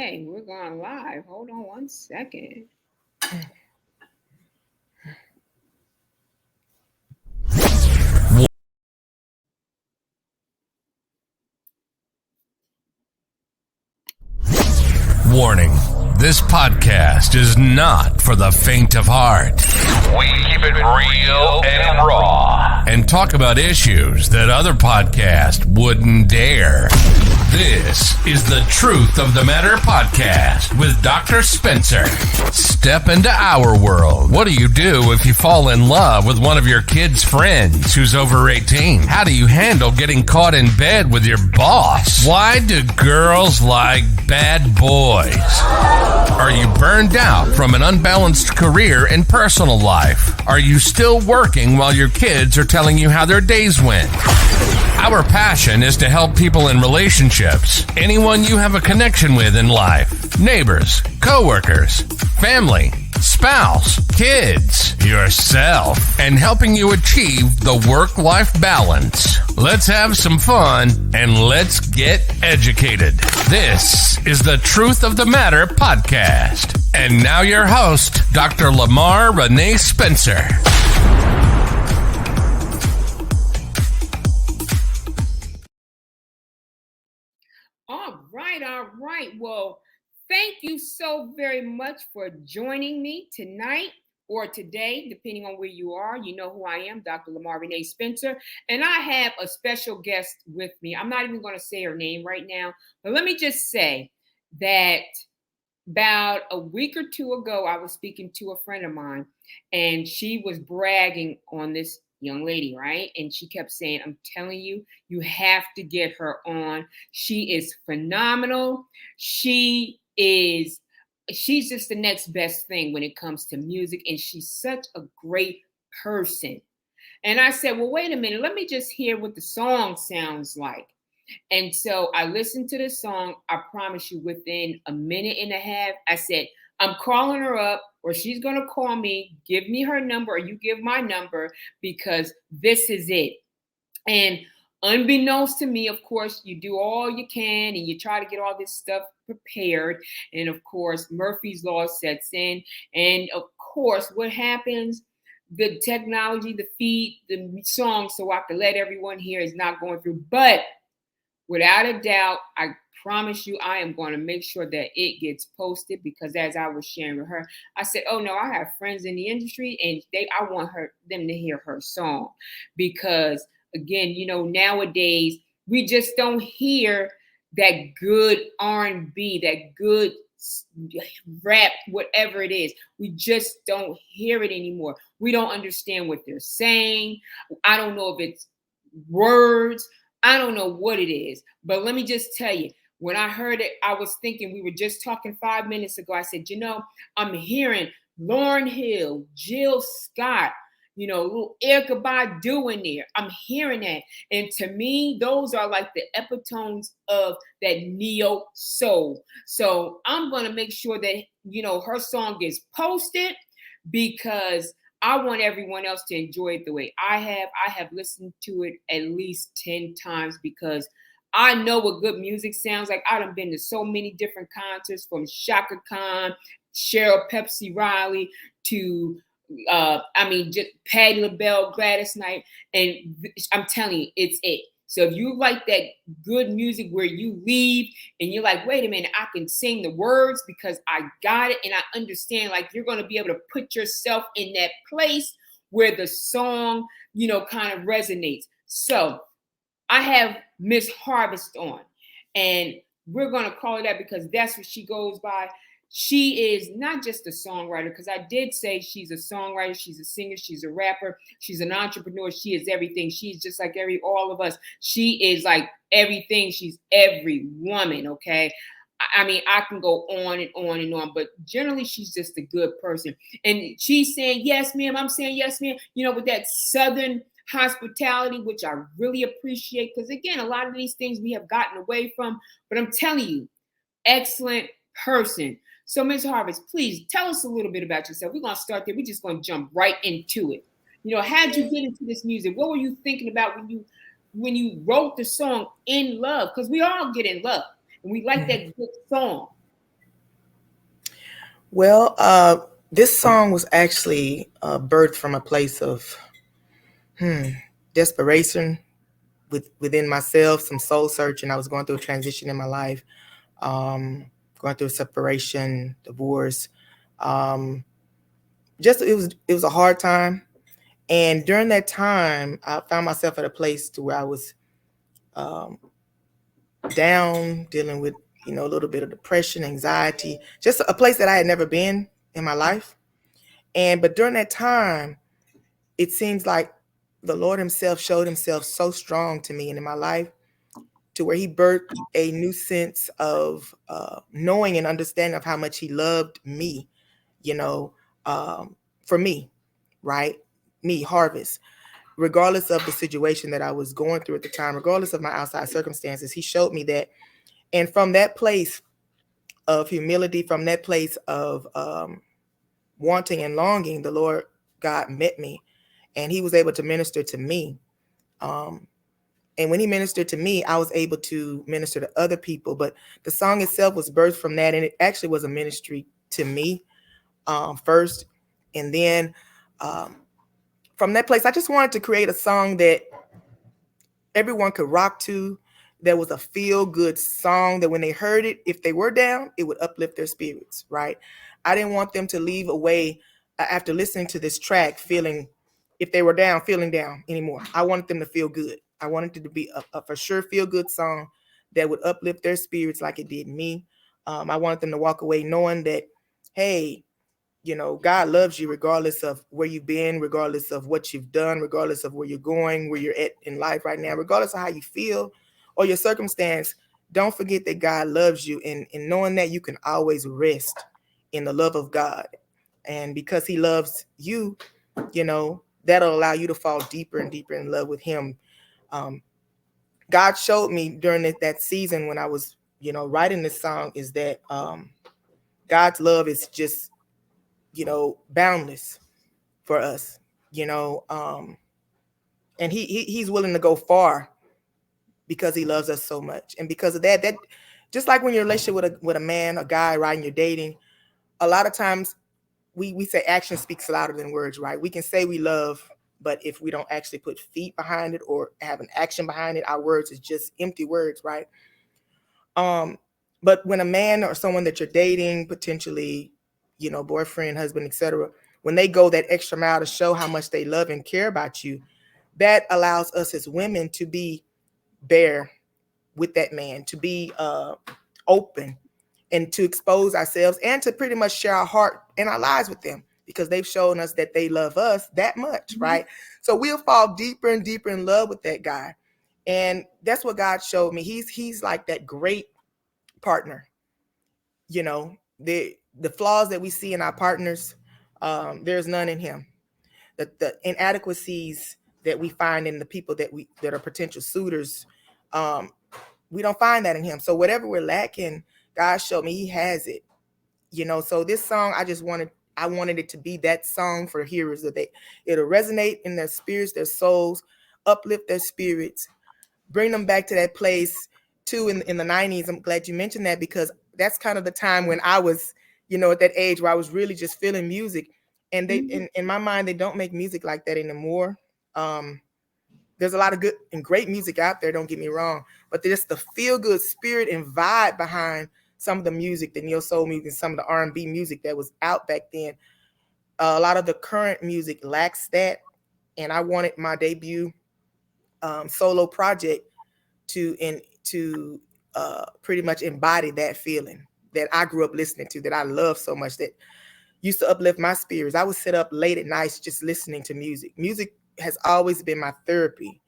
Hey, we're going live. Hold on one second. Warning, this podcast is not for the faint of heart. We keep it real and raw. And talk about issues that other podcasts wouldn't dare. This is the Truth of the Matter podcast with Dr. Spencer. Step into our world. What do you do if you fall in love with one of your kids' friends who's over 18? How do you handle getting caught in bed with your boss? Why do girls like bad boys? Are you burned out from an unbalanced career and personal life? Are you still working while your kids are telling you how their days went? Our passion is to help people in relationships, anyone you have a connection with in life, neighbors, coworkers, family, spouse, kids, yourself, and helping you achieve the work-life balance. Let's have some fun and let's get educated. This is the Truth of the Matter podcast. And now your host, Dr. Lamarr Renee Spencer. All right. Well, thank you so very much for joining me tonight or today, depending on where you are. You know who I am, Dr. Lamarr Renee Spencer, and I have a special guest with me. I'm not even going to say her name right now, but let me just say that about a week or two ago, I was speaking to a friend of mine, and she was bragging on this young lady, right? And she kept saying, I'm telling you, you have to get her on. She is phenomenal. She's just the next best thing when it comes to music. And she's such a great person. And I said, well, wait a minute. Let me just hear what the song sounds like. And so I listened to the song. I promise you, within a minute and a half, I said, I'm calling her up, or she's going to call me. Give me her number, or you give my number, because this is it. And unbeknownst to me, of course, you do all you can and you try to get all this stuff prepared. And of course, Murphy's Law sets in. And of course, what happens? The technology, the feed, the song, so I can let everyone hear, is not going through. But without a doubt, I promise you, I am going to make sure that it gets posted, because as I was sharing with her, I said, oh no, I have friends in the industry and I want them to hear her song, because again, nowadays we just don't hear that good R&B, that good rap, whatever it is. We just don't hear it anymore. We don't understand what they're saying. I don't know if it's words. I don't know what it is, but let me just tell you, when I heard it, I was thinking, we were just talking 5 minutes ago. I said, I'm hearing Lauryn Hill, Jill Scott, little Erykah Badu in there. I'm hearing that. And to me, those are like the epitomes of that neo soul. So I'm going to make sure that, her song gets posted, because I want everyone else to enjoy it the way I have. I have listened to it at least 10 times, because I know what good music sounds like. I've been to so many different concerts, from Shaka Khan, Cheryl Pepsi Riley, to just Patti LaBelle, Gladys Knight. And I'm telling you, it's it. So if you like that good music where you leave and you're like, wait a minute, I can sing the words because I got it and I understand, like, you're going to be able to put yourself in that place where the song, kind of resonates. So I have Miss Harvest on, and we're going to call her that because that's what she goes by. She is not just a songwriter, because I did say she's a songwriter, she's a singer, she's a rapper, she's an entrepreneur, she is everything. She's just like all of us. She is like everything. She's every woman, okay? I mean, I can go on and on and on, but generally she's just a good person. And she's saying, yes, ma'am, I'm saying, yes, ma'am, with that Southern hospitality, which I really appreciate, because again, a lot of these things we have gotten away from, but I'm telling you, excellent person. So Ms. Harvest, please tell us a little bit about yourself. We're going to start there. We're just going to jump right into it. How'd you get into this music? What were you thinking about when you wrote the song In Love? Because we all get in love and we like that good song. Well, this song was actually birthed from a place of desperation within myself, some soul searching. I was going through a transition in my life, going through separation, divorce. Um, just it was a hard time, and during that time, I found myself at a place to where I was um, down, dealing with a little bit of depression, anxiety, just a place that I had never been in my life. But during that time, it seems like the Lord Himself showed Himself so strong to me and in my life, to where He birthed a new sense of knowing and understanding of how much He loved me, you know, for me, right? Me, Harvest, regardless of the situation that I was going through at the time, regardless of my outside circumstances, He showed me that. And from that place of humility, from that place of wanting and longing, the Lord God met me, and He was able to minister to me. Um, and when He ministered to me, I was able to minister to other people. But the song itself was birthed from that, and it actually was a ministry to me first. And then from that place, I just wanted to create a song that everyone could rock to. There was a feel-good song that when they heard it, if they were down, it would uplift their spirits, right? I didn't want them to leave away after listening to this track feeling, if they were down, feeling down anymore. I wanted them to feel good. I wanted it to be a for sure feel-good song that would uplift their spirits like it did me. I wanted them to walk away knowing that, hey, God loves you regardless of where you've been, regardless of what you've done, regardless of where you're going, where you're at in life right now, regardless of how you feel or your circumstance. Don't forget that God loves you, and knowing that you can always rest in the love of God. And because He loves you, that'll allow you to fall deeper and deeper in love with Him. God showed me during that season when I was, writing this song, is that God's love is just boundless for us, and he's willing to go far because He loves us so much. And because of that, just like when you're in a relationship with a man, a guy, right, and you're dating, a lot of times we say action speaks louder than words, right? We can say we love, but if we don't actually put feet behind it or have an action behind it, our words is just empty words, right? But when a man or someone that you're dating, potentially, boyfriend, husband, etc., when they go that extra mile to show how much they love and care about you, that allows us as women to be bare with that man, to be open, and to expose ourselves, and to pretty much share our heart and our lives with them, because they've shown us that they love us that much, right? So we'll fall deeper and deeper in love with that guy. And that's what God showed me. He's like that great partner. The flaws that we see in our partners, there's none in Him. The inadequacies that we find in the people that are potential suitors, we don't find that in Him. So whatever we're lacking, God showed me He has it. So this song, I wanted it to be that song for hearers, that it'll resonate in their spirits, their souls, uplift their spirits, bring them back to that place too. In the 90s, I'm glad you mentioned that, because that's kind of the time when I was, at that age where I was really just feeling music. And they, in my mind, they don't make music like that anymore. There's a lot of good and great music out there, don't get me wrong, but there's the feel good spirit and vibe behind some of the music, the neo soul music, and some of the R&B music that was out back then. A lot of the current music lacks that. And I wanted my debut solo project to pretty much embody that feeling that I grew up listening to, that I love so much, that used to uplift my spirits. I would sit up late at nights just listening to music. Music has always been my therapy.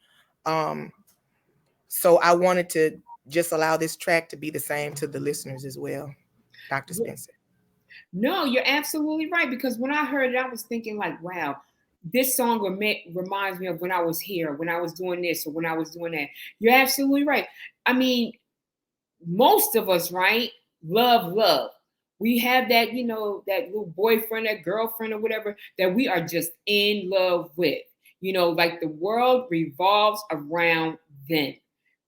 So I wanted to just allow this track to be the same to the listeners as well, Dr. Spencer. No, you're absolutely right. Because when I heard it, I was thinking like, wow, this song reminds me of when I was here, when I was doing this, or when I was doing that. You're absolutely right. I mean, most of us, right, love. We have that, that little boyfriend, that girlfriend, or whatever, that we are just in love with. Like the world revolves around them,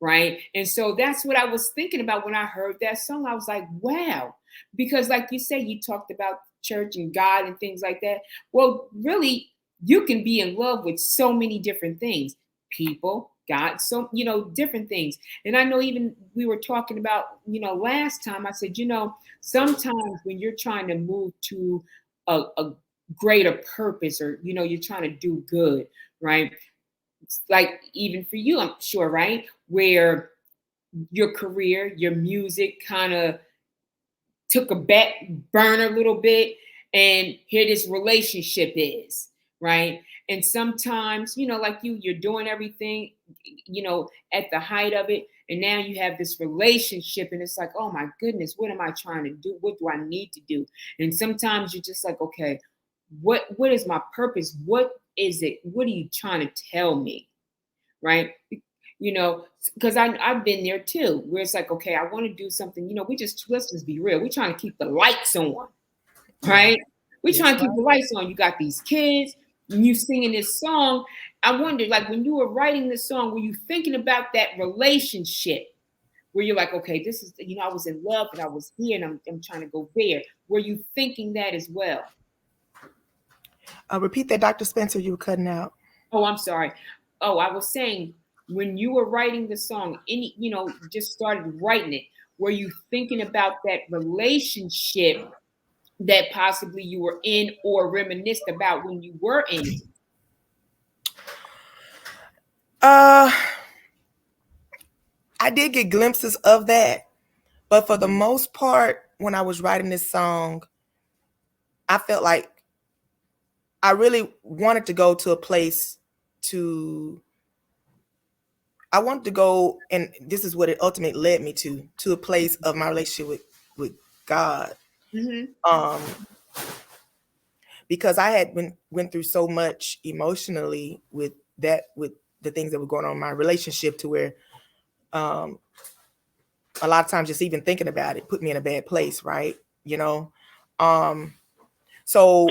right? And so that's what I was thinking about when I heard that song. I was like, wow. Because like you say, you talked about church and God and things like that. Well, really, you can be in love with so many different things, people, God, so, different things. And I know even we were talking about, last time I said, sometimes when you're trying to move to a greater purpose, or, you're trying to do good, right? It's like even for you, I'm sure, right? Where your career, your music kind of took a back burner a little bit, and here this relationship is, right? And sometimes, like you're doing everything, at the height of it, and now you have this relationship, and it's like, oh my goodness, what am I trying to do? What do I need to do? And sometimes you're just like, okay, what is my purpose? What is it? What are you trying to tell me? Right? Because I've been there too, where it's like, okay, I want to do something, let's just be real. We're trying to keep the lights on, right? We're trying to keep the lights on. You got these kids, and you singing this song. I wonder, like, when you were writing this song, were you thinking about that relationship where you're like, okay, this is, I was in love, and I was here, and I'm trying to go there. Were you thinking that as well? Repeat that, Dr. Spencer, you were cutting out. Oh, I'm sorry. Oh, I was saying, when you were writing the song, just started writing it, were you thinking about that relationship that possibly you were in, or reminisced about when you were in it? I did get glimpses of that, but for the most part, when I was writing this song, I felt like I really wanted to go to a place I wanted to go, and this is what it ultimately led me to a place of my relationship with God. Mm-hmm. Because I had went through so much emotionally with the things that were going on in my relationship, to where a lot of times just even thinking about it put me in a bad place, right? So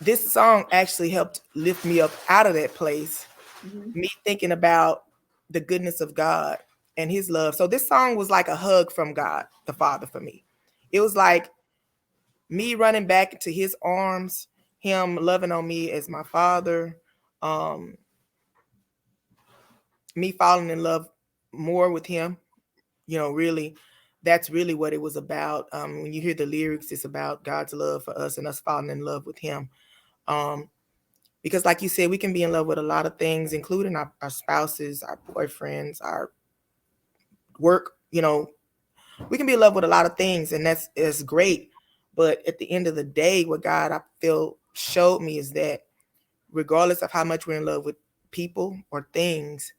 this song actually helped lift me up out of that place, me thinking about the goodness of God and his love. So this song was like a hug from God, the Father, for me. It was like me running back into his arms, him loving on me as my father, me falling in love more with him. Really, that's really what it was about. When you hear the lyrics, it's about God's love for us and us falling in love with him. Because like you said, we can be in love with a lot of things, including our spouses, our boyfriends, our work. We can be in love with a lot of things, and that's great. But at the end of the day, what God, I feel, showed me is that regardless of how much we're in love with people or things,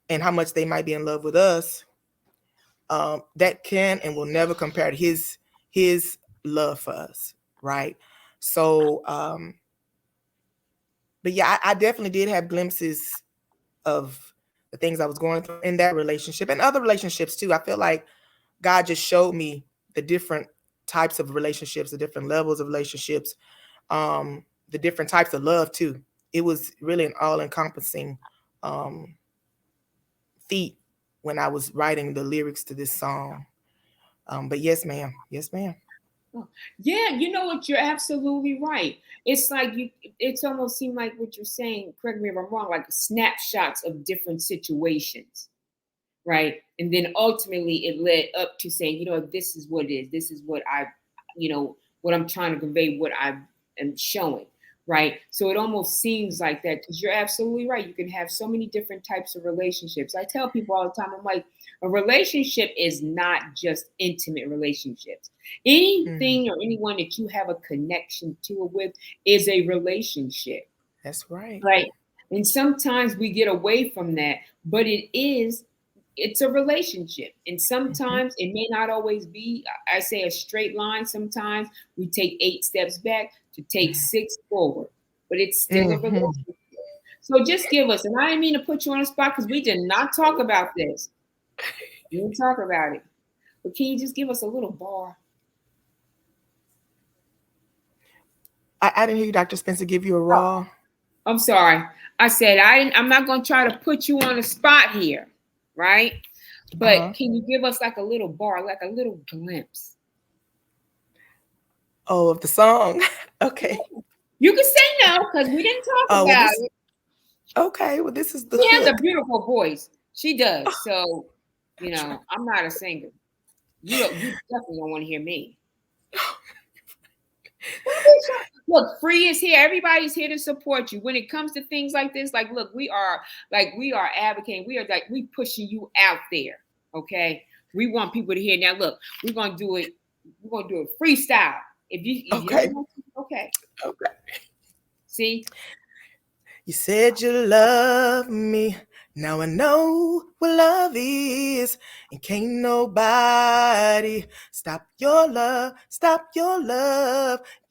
and how much they might be in love with us, that can and will never compare to his love for us, right? So, but yeah, I definitely did have glimpses of the things I was going through in that relationship and other relationships too. I feel like God just showed me the different types of relationships, the different levels of relationships, the different types of love too. It was really an all-encompassing feat when I was writing the lyrics to this song. But yes, ma'am. Yes, ma'am. Yeah, you know what? You're absolutely right. It's like it's almost seemed like what you're saying, correct me if I'm wrong, like snapshots of different situations, right? And then ultimately it led up to saying, this is what it is. This is what what I'm trying to convey, what I am showing, right? So it almost seems like that, because you're absolutely right. You can have so many different types of relationships. I tell people all the time, I'm like, a relationship is not just intimate relationships. Anything or anyone that you have a connection to it with is a relationship. That's right. Right. And sometimes we get away from that, but it's a relationship. And sometimes it may not always be, I say, a straight line. Sometimes we take 8 steps back to take 6 forward, but it's still a relationship. So just give us, and I didn't mean to put you on the spot, because we did not talk about this. We didn't talk about it. But can you just give us a little bar? I didn't hear you, Dr. Spencer, give you a raw. I'm sorry. I said I'm not going to try to put you on the spot here, right? But can you give us like a little bar, like a little glimpse? Oh, of the song. Okay. You can say no because we didn't talk Oh, about it. Okay, well, this is the She has a hook. beautiful voice. She does. So, I'm not a singer. You definitely don't want to hear me. Look, Free is here. Everybody's here to support you. When it comes to things like this, like, look, we are advocating. We pushing you out there. Okay. We want people to hear. Now, look, we're gonna do it freestyle. If you Okay. don't want to, okay. Okay. See? You said you love me. Now I know what love is. And can't nobody stop your love.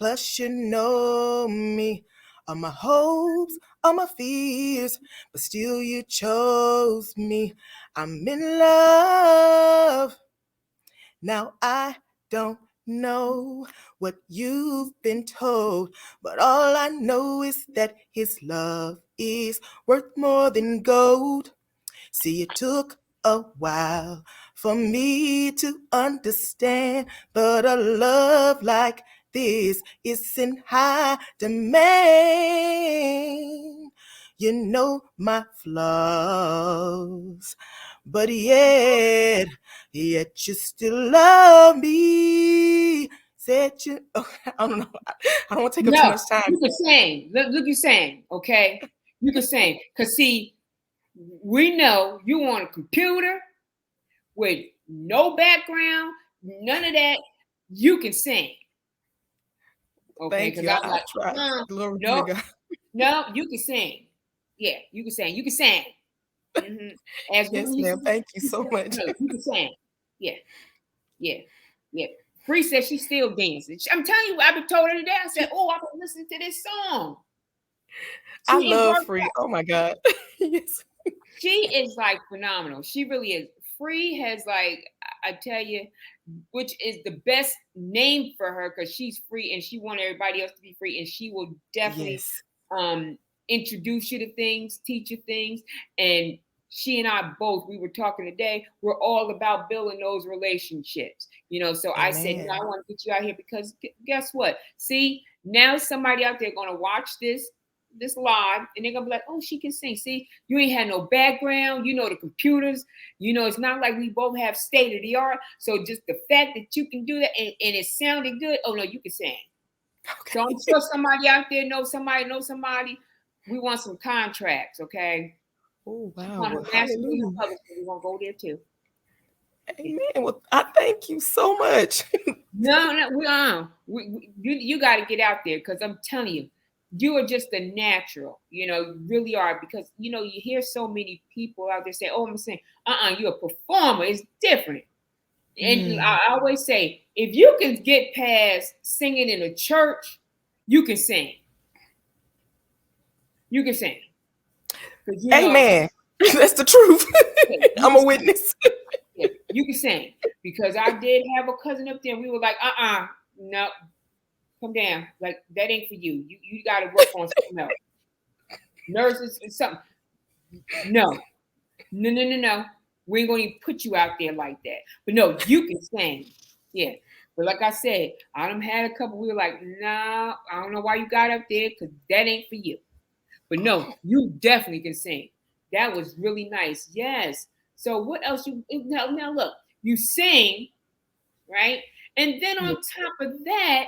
Plus you know me. All my hopes, all my fears. But still you chose me. I'm in love. Now I don't know what you've been told, but all I know is that his love is worth more than gold. See, it took a while for me to understand, but a love like this is in high demand. You know my flaws, but yet you still love me. Said you, I don't know. I don't want to take up too much time. You can sing. Look, you sing, okay? You can sing. Because, see, we know you want a computer with no background, none of that. You can sing. Okay, because I'm like, no, you can sing. Yeah, you can sing. You can sing. Mm-hmm. Yes, ma'am. Thank you so much. No, you can sing. Yeah. Free said she's still dancing. I'm telling you, I've been told her today. I said, "Oh, I've been listening to this song." I love Free. Oh my God. Yes. She is like phenomenal. She really is. Free has, like, I tell you, which is the best name for her because she's free and she wants everybody else to be free, and she will definitely introduce you to things, teach you things. And she and I both, we were talking today, we're all about building those relationships, so I said, I want to get you out here because guess what? See, now somebody out there going to watch this live and they're gonna be like, oh, she can sing. See, you ain't had no background, the computers, it's not like we both have state of the art. So just the fact that you can do that and it sounded good, oh no, you can sing. Okay. So I'm sure somebody out there knows somebody. We want some contracts, okay? Oh wow. We're gonna go there too. Amen. Well, I thank you so much. No, you got to get out there because I'm telling you, you are just a natural, you really are, because, you hear so many people out there say, oh, I'm saying, you're a performer. It's different. And I always say, if you can get past singing in a church, you can sing. You can sing. Amen. That's the truth. I'm a witness. Yeah, you can sing. Because I did have a cousin up there and we were like, no. Come down. Like, that ain't for you. You got to work on something else. Nurses and something. No. We ain't going to even put you out there like that. But no, you can sing. Yeah. But like I said, I done had a couple. We were like, no, I don't know why you got up there because that ain't for you. But no, you definitely can sing. That was really nice. Yes. So what else? Now look, you sing, right? And then on top of that,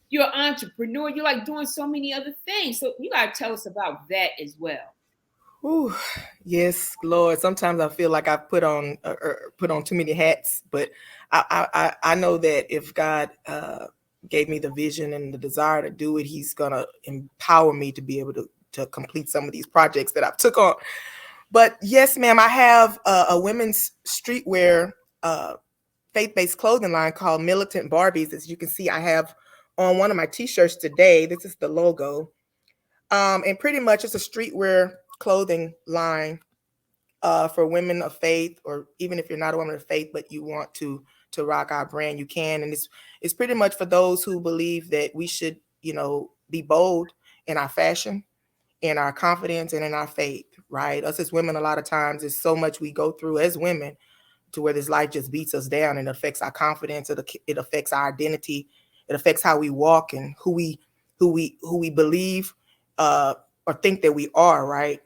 you're an entrepreneur. You're like doing so many other things. So you got to tell us about that as well. Ooh, yes, Lord. Sometimes I feel like I put on too many hats, but I know that if God gave me the vision and the desire to do it, He's gonna empower me to be able to complete some of these projects that I've took on. But yes, ma'am, I have a women's streetwear faith-based clothing line called Militant Barbies. As you can see, I have on one of my t-shirts today. This is the logo. And pretty much it's a streetwear clothing line for women of faith, or even if you're not a woman of faith, but you want to rock our brand, you can. And it's pretty much for those who believe that we should, be bold in our fashion, in our confidence, and in our faith, right? Us as women, a lot of times there's so much we go through as women to where this life just beats us down and affects our confidence. It affects our identity. It affects how we walk and who we believe or think that we are, right?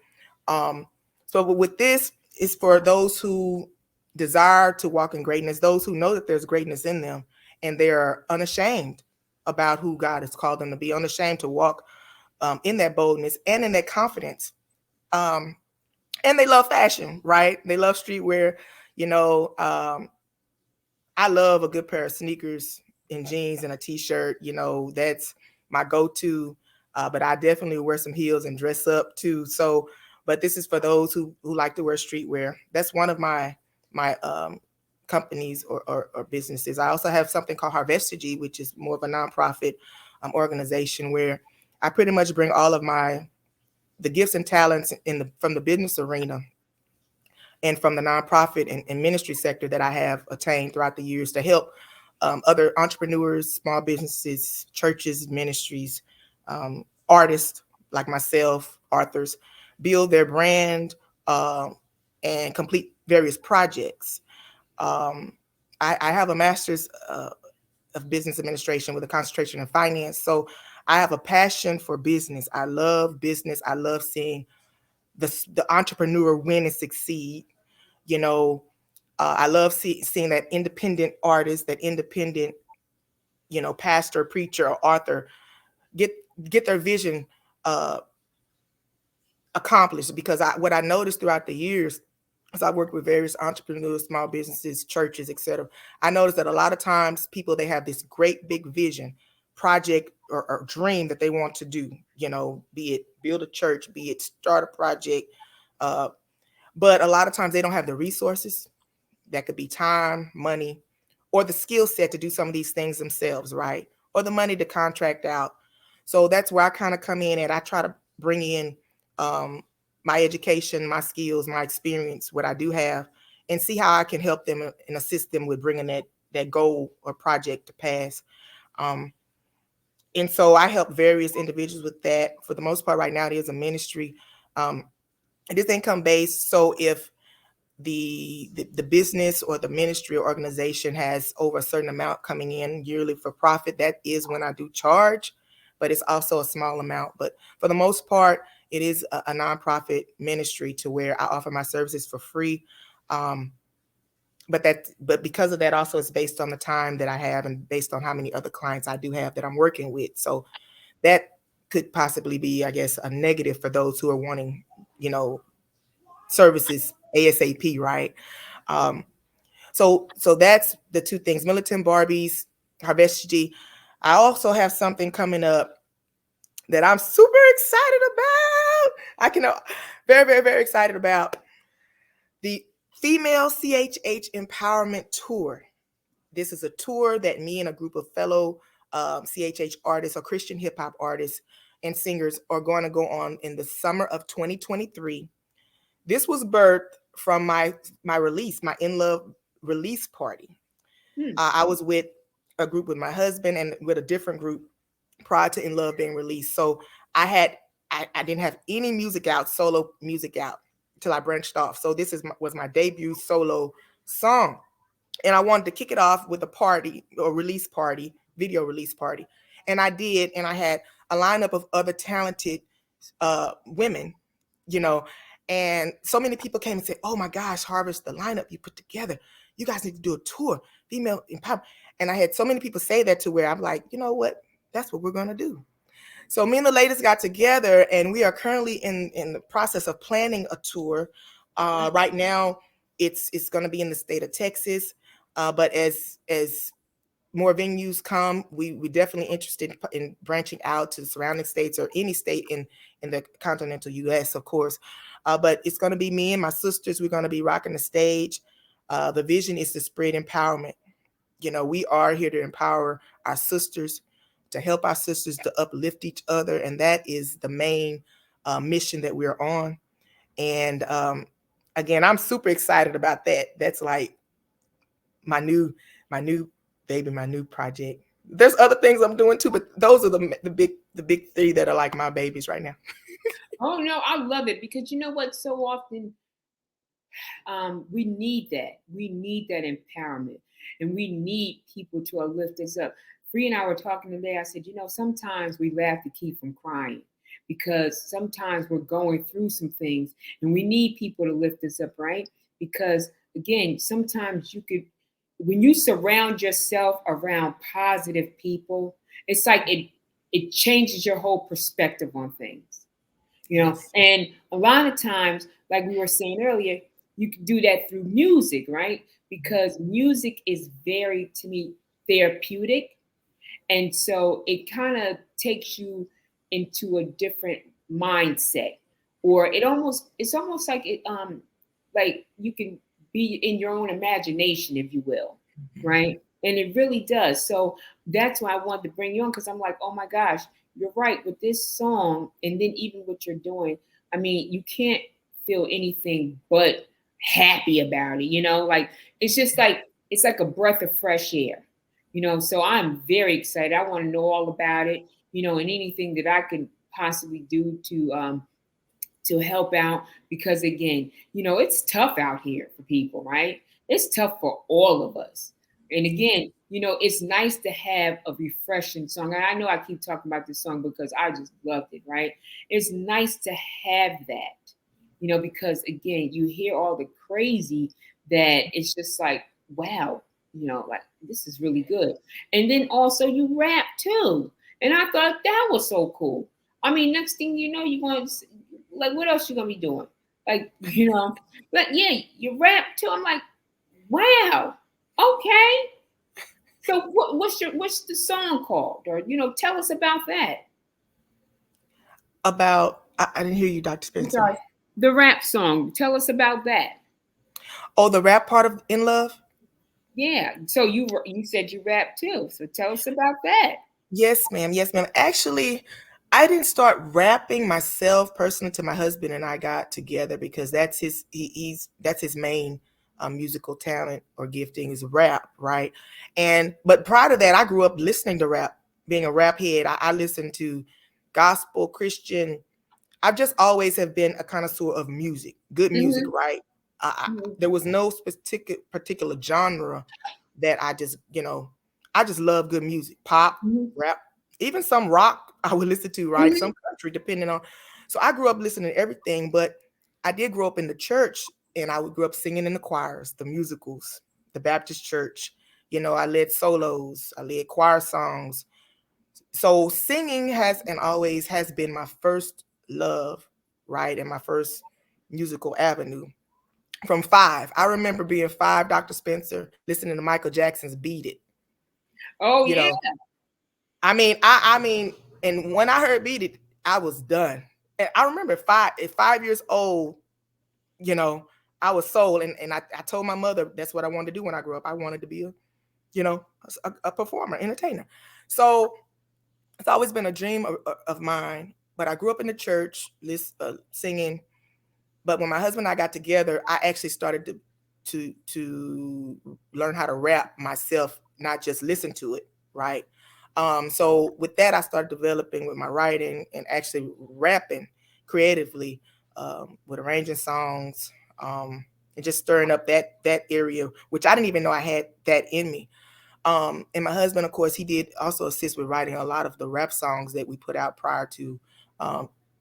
So with this, it's for those who desire to walk in greatness, those who know that there's greatness in them, and they are unashamed about who God has called them to be, unashamed to walk in that boldness and in that confidence. And they love fashion, right? They love streetwear. I love a good pair of sneakers and jeans and a t-shirt. That's my go-to. But I definitely wear some heels and dress up too. So, but this is for those who like to wear streetwear. That's one of my companies or businesses. I also have something called Harvestegy, which is more of a nonprofit organization where I pretty much bring all of the gifts and talents from the business arena and from the nonprofit and ministry sector that I have attained throughout the years to help other entrepreneurs, small businesses, churches, ministries, artists like myself, authors, build their brand and complete various projects. I have a master's of business administration with a concentration in finance. So I have a passion for business. I love business. I love seeing the entrepreneur win and succeed. I love seeing that independent artist, that independent, pastor, preacher, or author get their vision accomplished. Because what I noticed throughout the years, as I worked with various entrepreneurs, small businesses, churches, etc., I noticed that a lot of times people, they have this great big vision, project or dream that they want to do, be it build a church, be it start a project. But a lot of times they don't have the resources. That could be time, money, or the skill set to do some of these things themselves, right? Or the money to contract out. So that's where I kind of come in, and I try to bring in my education, my skills, my experience, what I do have, and see how I can help them and assist them with bringing that goal or project to pass. And so I help various individuals with that. For the most part, right now, it is a ministry. It is income based. So if the business or the ministry or organization has over a certain amount coming in yearly for profit, that is when I do charge, but it's also a small amount. But for the most part, it is a nonprofit ministry to where I offer my services for free. But because of that, also it's based on the time that I have and based on how many other clients I do have that I'm working with. So that could possibly be, I guess, a negative for those who are wanting, services ASAP, right? So that's the two things: Militant Barbies, Harvestegy. I also have something coming up that I'm super excited about. Very, very, very excited about the Female CHH Empowerment Tour. This is a tour that me and a group of fellow CHH artists or Christian hip hop artists and singers are going to go on in the summer of 2023. This was birthed from my release, my In Love release party. I was with a group with my husband and with a different group prior to In Love being released. So I didn't have any solo music out until I branched off. So this was my debut solo song. And I wanted to kick it off with a party or video release party. And I did. And I had a lineup of other talented women, and so many people came and said, "Oh my gosh, Harvest, the lineup you put together, you guys need to do a tour, female empowerment." And I had so many people say that to where I'm like, you know what? That's what we're going to do. So me and the ladies got together, and we are currently in the process of planning a tour. Right now, it's going to be in the state of Texas, but as more venues come, we definitely interested in branching out to the surrounding states or any state in the continental U.S., of course. But it's going to be me and my sisters. We're going to be rocking the stage. The vision is to spread empowerment. We are here to empower our sisters, to help our sisters, to uplift each other. And that is the main mission that we're on. And again, I'm super excited about that. That's like my new baby, my new project. There's other things I'm doing too, but those are the big three that are like my babies right now. Oh no, I love it, because you know what? So often we need that. We need that empowerment, and we need people to lift us up. Bree and I were talking today. I said, sometimes we laugh to keep from crying because sometimes we're going through some things and we need people to lift us up, right? Because again, sometimes when you surround yourself around positive people, it's like it changes your whole perspective on things, Yes. And a lot of times, like we were saying earlier, you can do that through music, right? Because music is very, to me, therapeutic. And so it kind of takes you into a different mindset. Or it's almost like you can be in your own imagination, if you will, right? And it really does. So that's why I wanted to bring you on, because I'm like, oh my gosh, you're right with this song, and then even what you're doing. I mean, you can't feel anything but happy about it, like it's just like it's like a breath of fresh air, so I'm very excited. I want to know all about it, and anything that I can possibly do to help out, because again, it's tough out here for people, right? It's tough for all of us. And again, it's nice to have a refreshing song. And I know I keep talking about this song because I just loved it, right? It's nice to have that, because again, you hear all the crazy that it's just like, wow, like this is really good. And then also you rap too. And I thought that was so cool. I mean, next thing you know, you're going to, like, what else you gonna be doing? Like, but yeah, you rap too. I'm like, wow, okay. So what's the song called? Or tell us about that. I didn't hear you, Dr. I'm Spencer. sorry. The rap song. Tell us about that. Oh, the rap part of In Love? Yeah. So you said you rap too. So tell us about that. Yes, ma'am. Yes, ma'am. Actually, I didn't start rapping myself personally till my husband and I got together, because that's his that's his main musical talent or gifting is rap, right? But prior to that, I grew up listening to rap, being a rap head. I listened to gospel, Christian. I've just always have been a connoisseur of music, good music, right? There was no particular genre that I just love good music, pop, rap, even some rock I would listen to, right? Some country, depending on. So I grew up listening to everything, but I did grow up in the church, and I grew up singing in the choirs, the musicals, the Baptist church. I led solos, I led choir songs. So singing has and always has been my first love, right? And my first musical avenue. From 5, I remember being 5, Dr. Spencer, listening to Michael Jackson's Beat It. Oh yeah. I mean, and when I heard Beat It, I was done. And I remember at 5 years old, I was sold, and I told my mother that's what I wanted to do when I grew up. I wanted to be a performer, entertainer. So it's always been a dream of mine. But I grew up in the church, singing. But when my husband and I got together, I actually started to learn how to rap myself, not just listen to it, right? So with that, I started developing with my writing and actually rapping creatively, with arranging songs, and just stirring up that area, which I didn't even know I had that in me. And my husband, of course, he did also assist with writing a lot of the rap songs that we put out prior to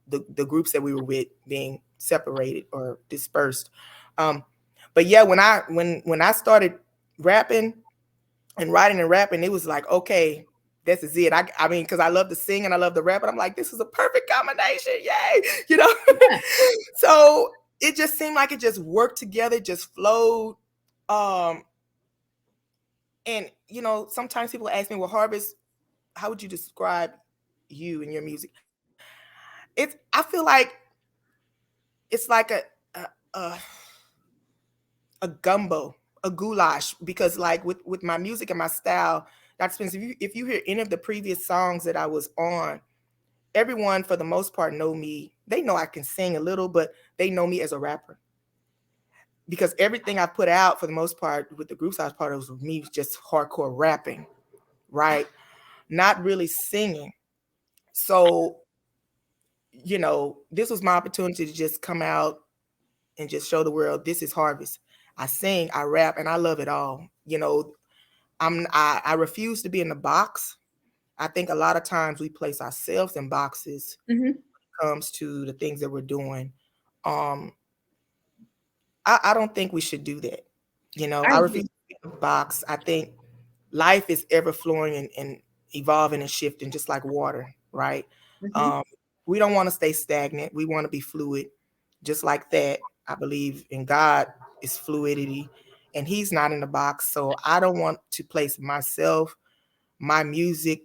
the groups that we were with being separated or dispersed. But yeah, when I started rapping and writing and rapping, it was like, okay, this is it. I mean, because I love to sing and I love to rap, and I'm like, this is a perfect combination. Yay. Yeah. So it just seemed like it just worked together, just flowed. And sometimes people ask me, well, Harvest, how would you describe you and your music? I feel like it's like a gumbo, a goulash, because like with my music and my style, Dr. Spencer, if you hear any of the previous songs that I was on, everyone for the most part know me. They know I can sing a little, but they know me as a rapper. Because everything I put out for the most part with the groups I was part of was me just hardcore rapping, right? Not really singing. So, this was my opportunity to just come out and just show the world this is Harvest. I sing, I rap, and I love it all. I refuse to be in the box. I think a lot of times we place ourselves in boxes Mm-hmm. when it comes to the things that we're doing. I don't think we should do that. I refuse to be in a box. I think life is ever flowing and evolving and shifting, just like water, right? Mm-hmm. We don't want to stay stagnant. We want to be fluid, just like that. I believe in God is fluidity, and He's not in the box. So I don't want to place myself, my music,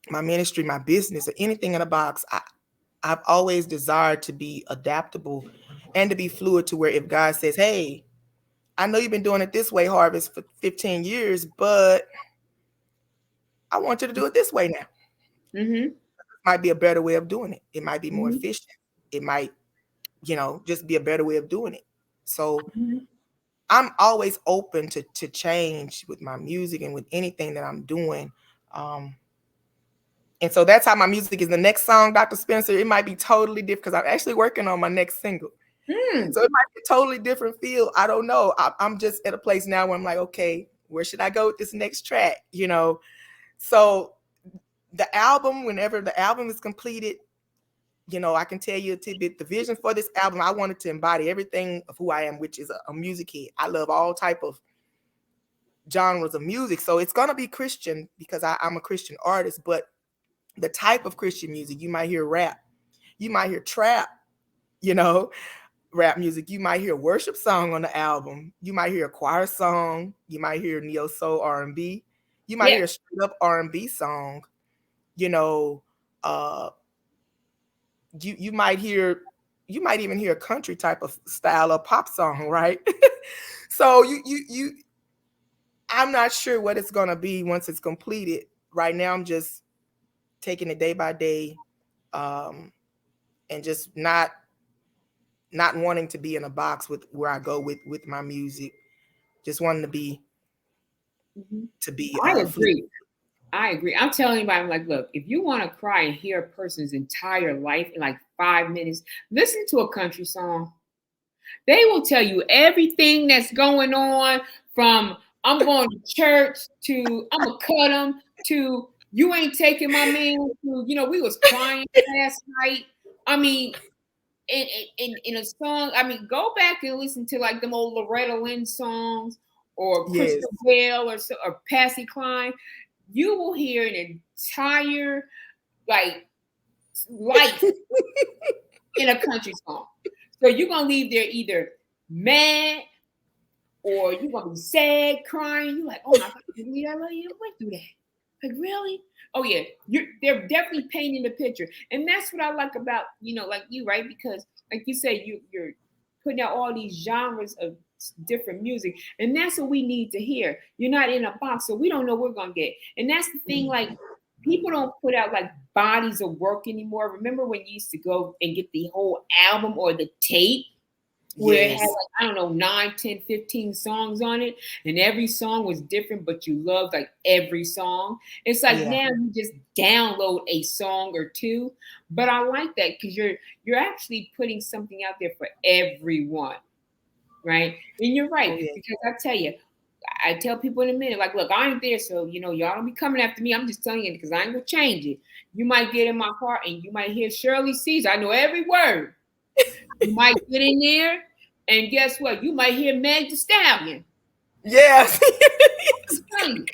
my ministry, my business, or anything in a box. I've always desired to be adaptable and to be fluid, to where if God says, hey, I know you've been doing it this way, Harvest, for 15 years, but I want you to do it this way now. Mm-hmm. It might be a better way of doing it. It might be more Mm-hmm. efficient. It might, just be a better way of doing it. So Mm-hmm. I'm always open to change with my music and with anything that I'm doing. And so that's how my music is. The next song, Dr. Spencer, it might be totally different because I'm actually working on my next single. So it might be a totally different feel. I don't know. I'm just at a place now where I'm like, okay, where should I go with this next track? So the album, whenever the album is completed, I can tell you a tidbit. The vision for this album, I wanted to embody everything of who I am, which is a music head. I love all type of genres of music. So it's going to be Christian because I'm a Christian artist, but the type of Christian music, you might hear rap, you might hear trap, rap music. You might hear a worship song on the album. You might hear a choir song. You might hear neo soul R&B. You might hear a straight up R&B song. You might even hear a country type of style of pop song, right? So I'm not sure what it's gonna be once it's completed. Right now, I'm just taking it day by day, and just not wanting to be in a box with where I go with my music. Just wanting to be I agree. I agree. I'm telling anybody, I'm like, look, if you want to cry and hear a person's entire life in like 5 minutes, listen to a country song. They will tell you everything that's going on, from I'm going to church to I'm gonna cut them to you ain't taking my man to, we was crying last night. I mean, in a song, I mean, go back and listen to like them old Loretta Lynn songs or Crystal Bell or Patsy Cline. You will hear an entire like life in a country song. So you're gonna leave there either mad or you're gonna be sad, crying. You're like, oh my God, I love you. I went through that. Like, really? Oh yeah, they're definitely painting the picture, and that's what I like about like you, right? Because like you say, you're putting out all these genres of different music, and that's what we need to hear. You're not in a box, so we don't know what we're gonna get, and that's the thing. Like, people don't put out like bodies of work anymore. Remember when you used to go and get the whole album or the tape? Where it had like, I don't know, 9, 10, 15 songs on it, and every song was different, but you loved like every song. It's like now you just download a song or two, but I like that because you're actually putting something out there for everyone, right? And you're right, because I tell you, I tell people in a minute, like, look, I ain't there, so y'all don't be coming after me. I'm just telling you because I ain't gonna change it. You might get in my car and you might hear Shirley Caesar. I know every word. You might get in there, and guess what? You might hear Meg Thee Stallion. Yes.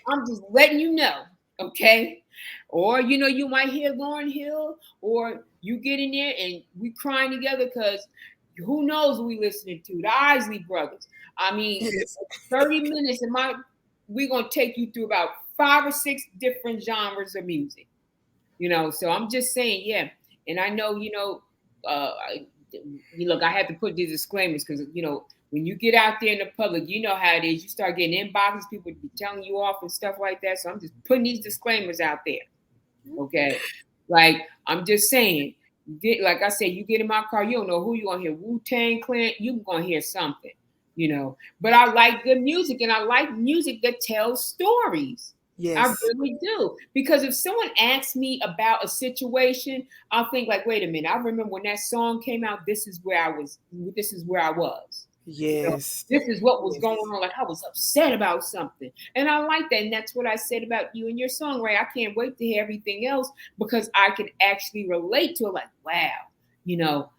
I'm just letting you know, okay? Or you might hear Lauryn Hill, or you get in there and we crying together because who knows what we listening to? The Isley Brothers. I mean, 30 minutes and we're gonna take you through about 5 or 6 different genres of music. So I'm just saying, yeah. And I know, look, I have to put these disclaimers because when you get out there in the public, you know how it is. You start getting inboxes, people be telling you off and stuff like that. So I'm just putting these disclaimers out there. Okay. Like, I'm just saying, like I said, you get in my car, you don't know who you're gonna hear. Wu-Tang Clan, you're gonna hear something, But I like good music, and I like music that tells stories. Yes. I really do. Because if someone asks me about a situation, I'll think like, wait a minute, I remember when that song came out, this is where I was. Yes. This is what was going on. Like I was upset about something. And I like that. And that's what I said about you and your song, right? I can't wait to hear everything else because I can actually relate to it. Like, wow,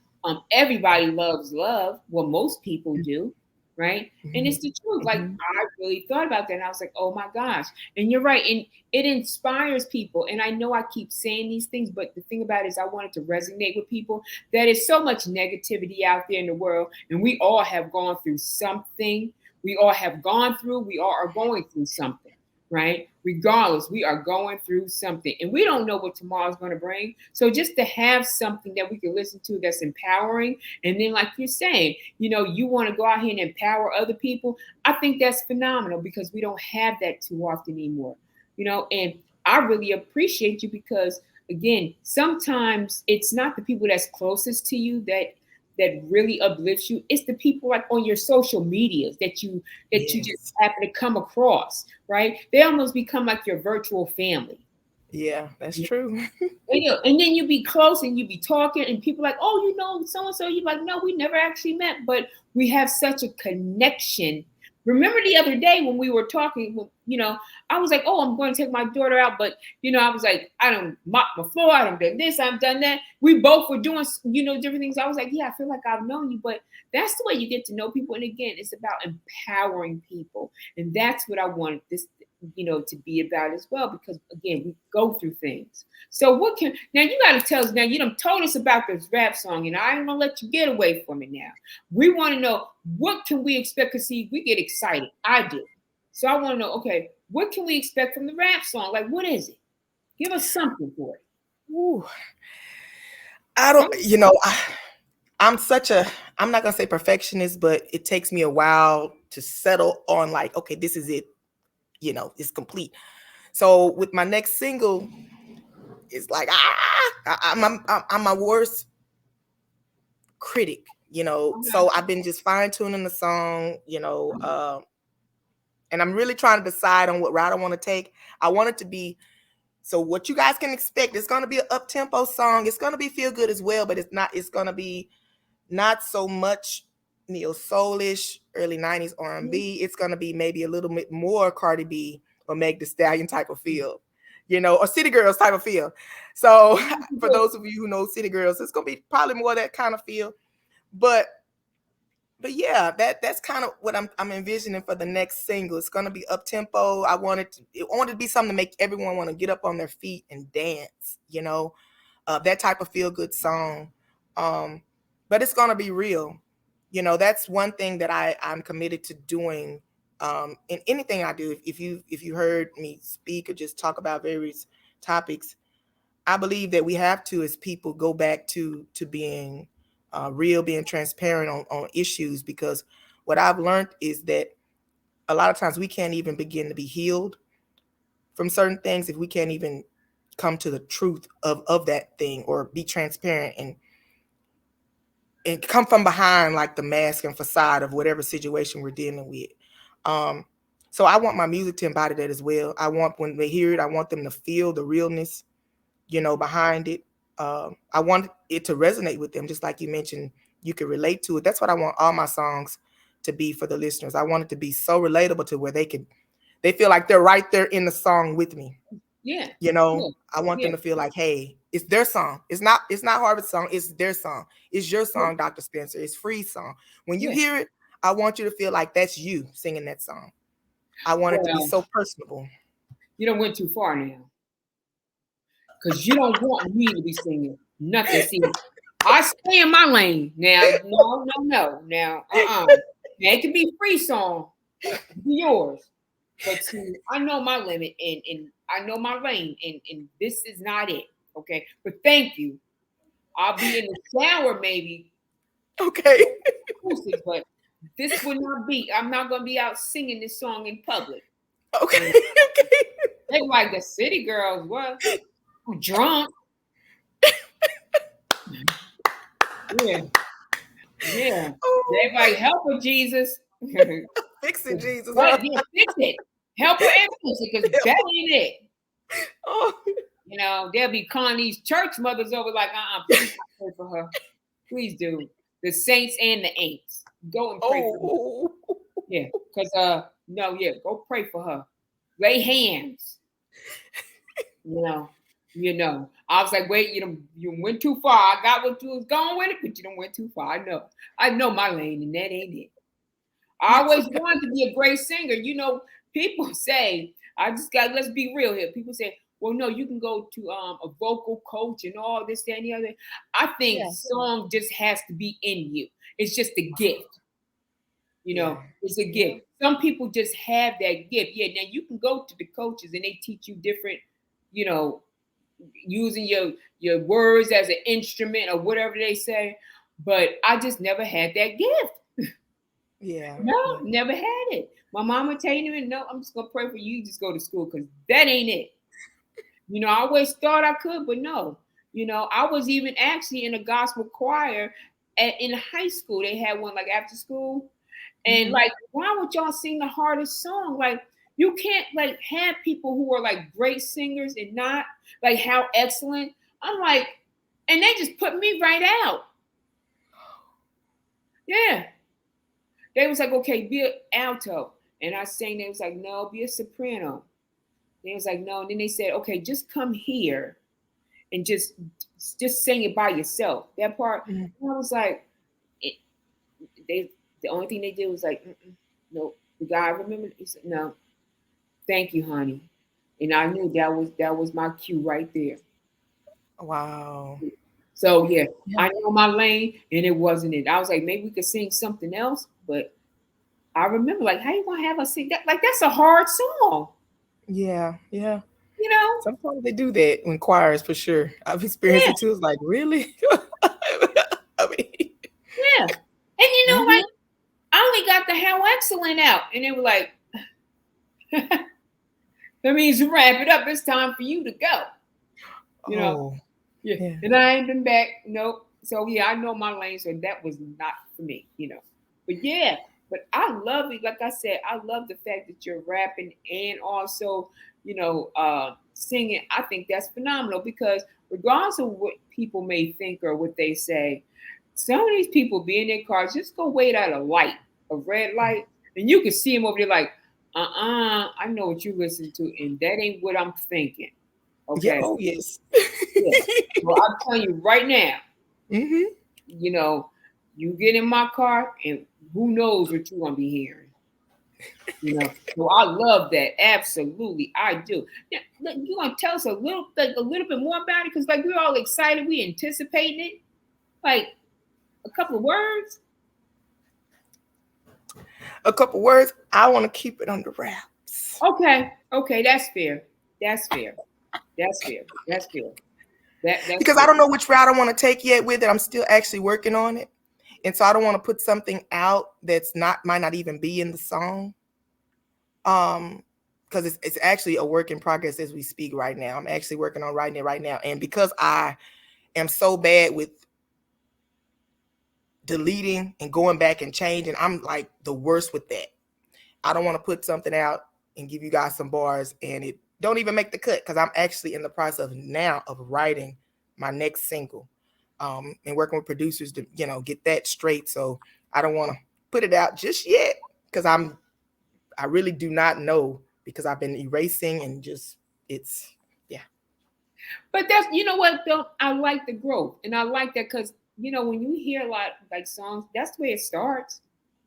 everybody loves love. Well, most people do, right? And it's the truth. Like I really thought about that. And I was like, oh my gosh. And you're right. And it inspires people. And I know I keep saying these things, but the thing about it is I wanted to resonate with people. That is so much negativity out there in the world. And we all have gone through something. We all have gone through, we all are going through something, right? Regardless, we are going through something. And we don't know what tomorrow's going to bring. So just to have something that we can listen to that's empowering. And then like you're saying, you want to go out here and empower other people. I think that's phenomenal because we don't have that too often anymore. And I really appreciate you because, again, sometimes it's not the people that's closest to you that really uplifts you. It's the people like on your social medias that you just happen to come across, right? They almost become like your virtual family. Yeah, that's true. And then you be close and you be talking and people like, oh, so-and-so. You're like, no, we never actually met, but we have such a connection. Remember the other day when we were talking, I was like, oh, I'm going to take my daughter out. But, I was like, I don't mop my floor. I don't do this. I've done that. We both were doing, different things. I was like, yeah, I feel like I've known you. But that's the way you get to know people. And again, it's about empowering people. And that's what I wanted this, to be about as well. Because, again, we go through things. So now you got to tell us now, you done told us about this rap song. And I ain't going to let you get away from it now. We want to know, what can we expect? Because, see, we get excited. I do. So I want to know, okay, what can we expect from the rap song? Like, what is it? Give us something for it. Ooh. I don't, I'm not going to say perfectionist, but it takes me a while to settle on like, okay, this is it. It's complete. So with my next single, it's like, I'm my worst critic, so I've been just fine tuning the song, and I'm really trying to decide on what route I want to take. I want it to be, so what you guys can expect, it's going to be an up-tempo song. It's going to be feel good as well, but it's going to be not so much neo soulish, early 90s R&B. It's going to be maybe a little bit more Cardi B or Meg Thee Stallion type of feel, or City Girls type of feel. So for those of you who know City Girls, it's going to be probably more that kind of feel. But yeah, that's kind of what I'm envisioning for the next single. It's going to be up tempo. I want it to be something to make everyone want to get up on their feet and dance, that type of feel good song. But it's going to be real. That's one thing that I'm committed to doing in anything I do. If you heard me speak or just talk about various topics, I believe that we have to, as people, go back to being real, being transparent on issues, because what I've learned is that a lot of times we can't even begin to be healed from certain things if we can't even come to the truth of that thing or be transparent and come from behind like the mask and facade of whatever situation we're dealing with. So I want my music to embody that as well. I want, when they hear it, I want them to feel the realness, behind it. I want it to resonate with them, just like you mentioned, you can relate to it. That's what I want all my songs to be for the listeners. I want it to be so relatable to where they feel like they're right there in the song with me. Yeah. I want them to feel like, hey, it's their song. It's not Harvard's song. It's their song. It's your song, Dr. Spencer. It's Free's song. When you hear it, I want you to feel like that's you singing that song. I want it to be so personable. You don't went too far now. Because you don't want me to be singing nothing. See, I stay in my lane now. No. Now, Now, it can be free song, yours. But see, I know my limit and I know my lane, and this is not it. Okay. But thank you. I'll be in the shower maybe. Okay. But this will not be. I'm not gonna be out singing this song in public. Okay. They like the city girls. What? Drunk. Yeah. They like, help her, Jesus. Fix it, Jesus. Right, yeah, fix it. Help her and fix it, because that ain't it. Oh. They'll be calling these church mothers over like, please pray for her. Please do. The saints and the ain'ts. Go and pray for her. Yeah, because no, yeah, go pray for her. Lay hands. You know. I was like, wait, you went too far. I got what you was going with it, but you don't went too far. I know my lane, and that ain't it. I always wanted to be a great singer. People say, let's be real here. People say, well, no, you can go to a vocal coach and all this, that, and the other. I think song just has to be in you. It's just a gift. It's a gift. Some people just have that gift. Yeah, now you can go to the coaches and they teach you different, using your words as an instrument or whatever they say. But I just never had that gift. No, never had it. My mama telling me, no, I'm just gonna pray for you. Just go to school because that ain't it. I always thought I could, but no. I was even actually in a gospel choir in high school. They had one like after school, and like, why would y'all sing the hardest song? Like, you can't like have people who are like great singers and not like how excellent. I'm like, and they just put me right out. Yeah. They was like, okay, be an alto. And I sang, they was like, no, be a soprano. They was like, no. And then they said, okay, just come here and just sing it by yourself. That part, I was like, the only thing they did was like, no. The guy, remember, he said, no, thank you, honey. And I knew that was my cue right there. Wow. So yeah, I know my lane, and it wasn't it. I was like, maybe we could sing something else, but I remember like, how you gonna have us sing that? Like, that's a hard song. Yeah. Sometimes they do that in choirs for sure. I've experienced it too. It's like, really? I mean, yeah. And like, I only got the how excellent out, and they were like, that means you wrap it up. It's time for you to go. Yeah. And I ain't been back. Nope. So yeah, I know my lane. So that was not for me. But yeah. But I love it. Like I said, I love the fact that you're rapping and also, singing. I think that's phenomenal because regardless of what people may think or what they say, some of these people be in their cars, just go wait at a red light, and you can see them over there like, I know what you listen to, and that ain't what I'm thinking. Okay. Yeah, oh yes. Well, I'm telling you right now, you get in my car and who knows what you're gonna be hearing. So I love that. Absolutely, I do. Yeah, you want to tell us a little bit more about it? Because like we're all excited, we anticipating it. Like a couple of words. A couple words. I want to keep it under wraps. Okay, that's fair. That's fair. Because I don't know which route I want to take yet with it. I'm still actually working on it. And so I don't want to put something out that's might not even be in the song. Because it's actually a work in progress as we speak right now. I'm actually working on writing it right now. And because I am so bad with deleting and going back and changing, I'm like the worst with that. I don't want to put something out and give you guys some bars and it don't even make the cut because I'm actually in the process now of writing my next single. And working with producers to, get that straight. So I don't want to put it out just yet because I really do not know because I've been erasing and it's. But that's, what, though, I like the growth. And I like that because, when you hear a lot like songs, that's the way it starts.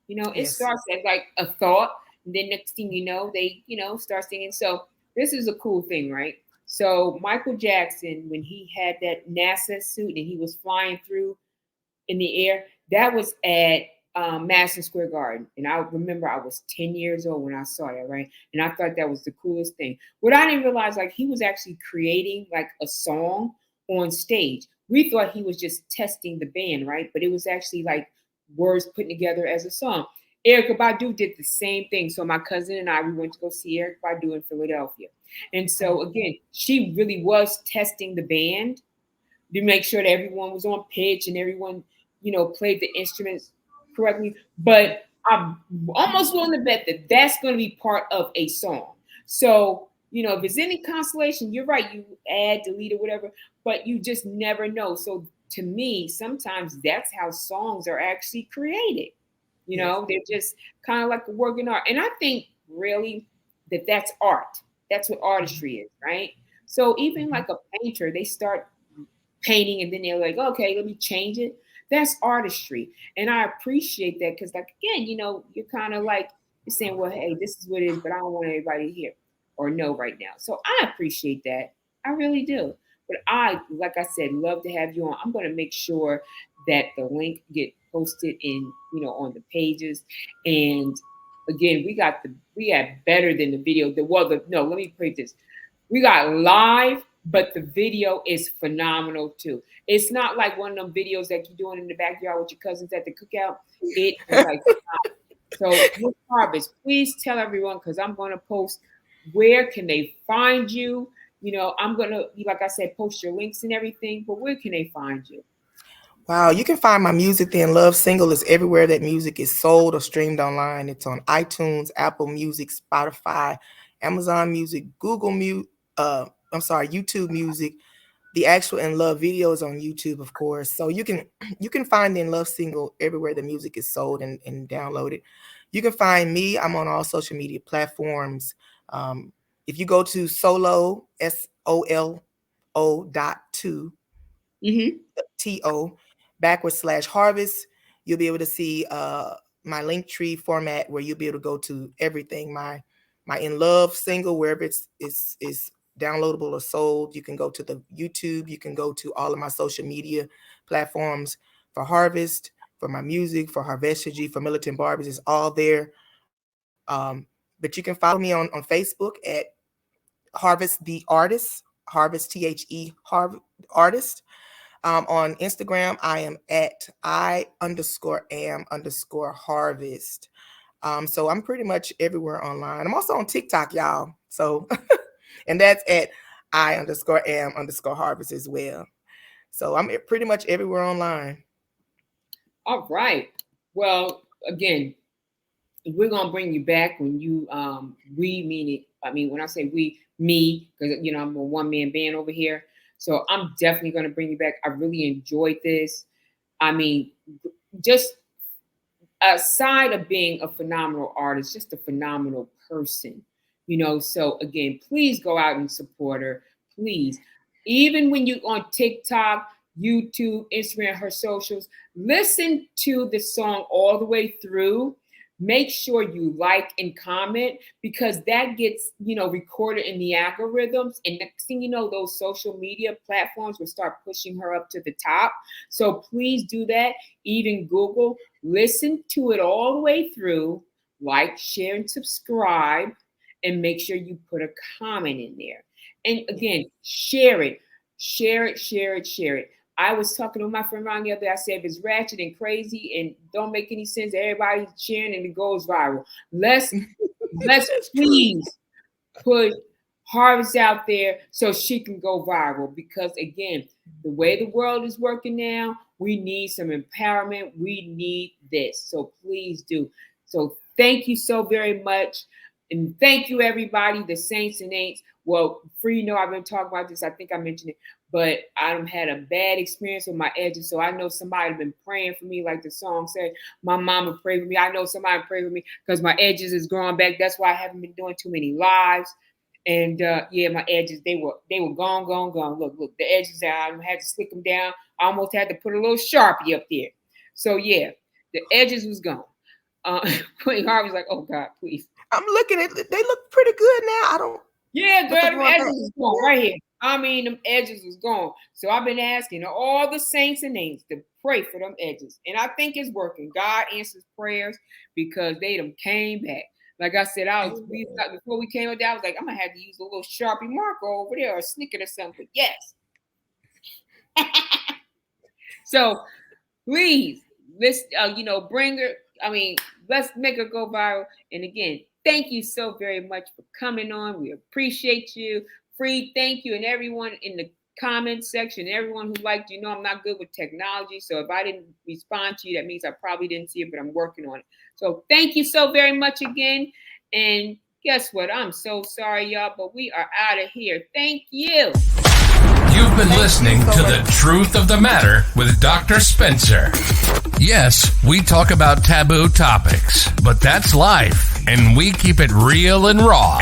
It starts as like a thought. And then next thing you know, they, start singing. So this is a cool thing, right? So Michael Jackson, when he had that NASA suit and he was flying through in the air, that was at Madison Square Garden. And I remember I was 10 years old when I saw that, right? And I thought that was the coolest thing. What I didn't realize, like, he was actually creating like a song on stage. We thought he was just testing the band, right? But it was actually like words put together as a song. Erykah Badu did the same thing. So my cousin and I, we went to go see Erykah Badu in Philadelphia. And so again, she really was testing the band to make sure that everyone was on pitch and everyone, played the instruments correctly. But I'm almost willing to bet that that's going to be part of a song. So, if there's any consolation, you're right. You add, delete, or whatever, but you just never know. So to me, sometimes that's how songs are actually created. You know, they're just kind of like a work in art. And I think really that's art. That's what artistry is, right? So even like a painter, they start painting and then they're like, okay, let me change it. That's artistry. And I appreciate that because, like, again, you know, you're kind of like, you're saying, well, hey, this is what it is, but I don't want everybody to hear or know right now. So I appreciate that. I really do. But I, like I said, love to have you on. I'm going to make sure that the link get posted in, you know, on the pages. And again, we got better than the video. Let me put this. We got live, but the video is phenomenal too. It's not like one of them videos that you're doing in the backyard with your cousins at the cookout. It is like, so with Harvest, please tell everyone, because I'm going to post where can they find you. You know, I'm going to, like I said, post your links and everything, but where can they find you? Wow, you can find my Music Then Love single is everywhere that music is sold or streamed online. It's on iTunes, Apple Music, Spotify, Amazon Music, YouTube Music. The actual In Love video is on YouTube, of course. So you can find the In Love single everywhere the music is sold and download it. You can find me. I'm on all social media platforms. If you go to solo, SOLO.2, TO /harvest, you'll be able to see my link tree format where you'll be able to go to everything. My In Love single, wherever it's downloadable or sold. You can go to the YouTube. You can go to all of my social media platforms for Harvest, for my music, for Harvestegy, for Militant Barbie. It's all there. But you can follow me on Facebook at Harvest the Artist, Harvest THE Artist. On Instagram, I am at I_am_harvest. So I'm pretty much everywhere online. I'm also on TikTok, y'all. So, and that's at I_am_harvest as well. So I'm pretty much everywhere online. All right. Well, again, we're going to bring you back when you, we mean it. I mean, when I say we, me, because, you know, I'm a one-man band over here. So I'm definitely going to bring you back. I really enjoyed this. I mean, just aside of being a phenomenal artist, just a phenomenal person, you know. So again, please go out and support her. Please. Even when you're on TikTok, YouTube, Instagram, her socials, listen to the song all the way through. Make sure you like and comment, because that gets, you know, recorded in the algorithms. And next thing you know, those social media platforms will start pushing her up to the top. So please do that. Even Google, listen to it all the way through, like, share, and subscribe, and make sure you put a comment in there. And again, share it. I was talking to my friend Ron the other day. I said, if it's ratchet and crazy and don't make any sense, everybody's sharing and it goes viral. Let's please put Harvest out there so she can go viral. Because again, the way the world is working now, we need some empowerment. We need this. So please do. So thank you so very much. And thank you, everybody, the saints and ain'ts. Well, Free, know I've been talking about this. I think I mentioned it. But I had a bad experience with my edges. So I know somebody been praying for me, like the song said. My mama prayed for me. I know somebody prayed for me because my edges is growing back. That's why I haven't been doing too many lives. And yeah, my edges, they were gone. Look, the edges out. I had to slick them down. I almost had to put a little Sharpie up there. So yeah, the edges was gone. Queen Harvey's like, oh God, please. I'm looking at it. They look pretty good now. Yeah, girl, them edges is gone right here. I mean, them edges is gone. So I've been asking all the saints and angels to pray for them edges. And I think it's working. God answers prayers because they done came back. Like I said, before we came up there, I was like, I'm going to have to use a little Sharpie marker over there or a Snicker or something. Yes. So please, let's, bring her. I mean, let's make her go viral. And again, thank you so very much for coming on. We appreciate you. Free, thank you. And everyone in the comment section, everyone who liked, I'm not good with technology. So if I didn't respond to you, that means I probably didn't see it, but I'm working on it. So thank you so very much again. And guess what? I'm so sorry, y'all, but we are out of here. Thank you. You've been listening to The Truth of the Matter with Dr. Spencer. Yes, we talk about taboo topics, but that's life, and we keep it real and raw.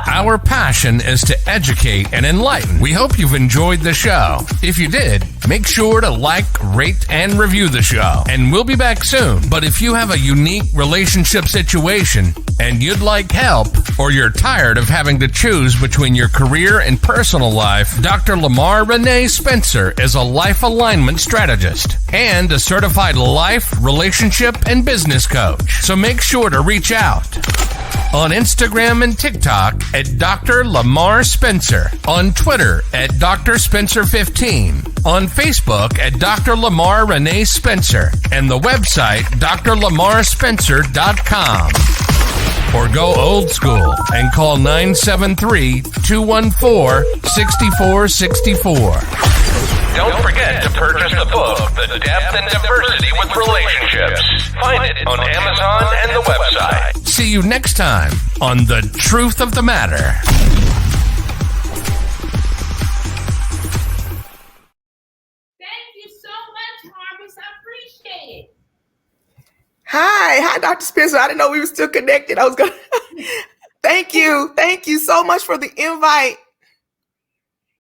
Our passion is to educate and enlighten. We hope you've enjoyed the show. If you did, make sure to like, rate, and review the show, and we'll be back soon. But if you have a unique relationship situation and you'd like help, or you're tired of having to choose between your career and personal life, Dr. Lamarr Renee Spencer is a life alignment strategist and a certified life, relationship, and business coach. So make sure to reach out on Instagram and TikTok at Dr. Lamarr Spencer, on Twitter at Dr. Spencer15, on Facebook at Dr. Lamarr Renee Spencer, and the website drlamarrspencer.com. Or go old school and call 973-214-6464. Don't forget to purchase the book, The Depth and Diversity with Relationships. Find it on Amazon and the website. See you next time on The Truth of the Matter. Thank you so much, Harvest. I appreciate it. Hi, Dr. Spencer. I didn't know we were still connected. I was going to thank you so much for the invite.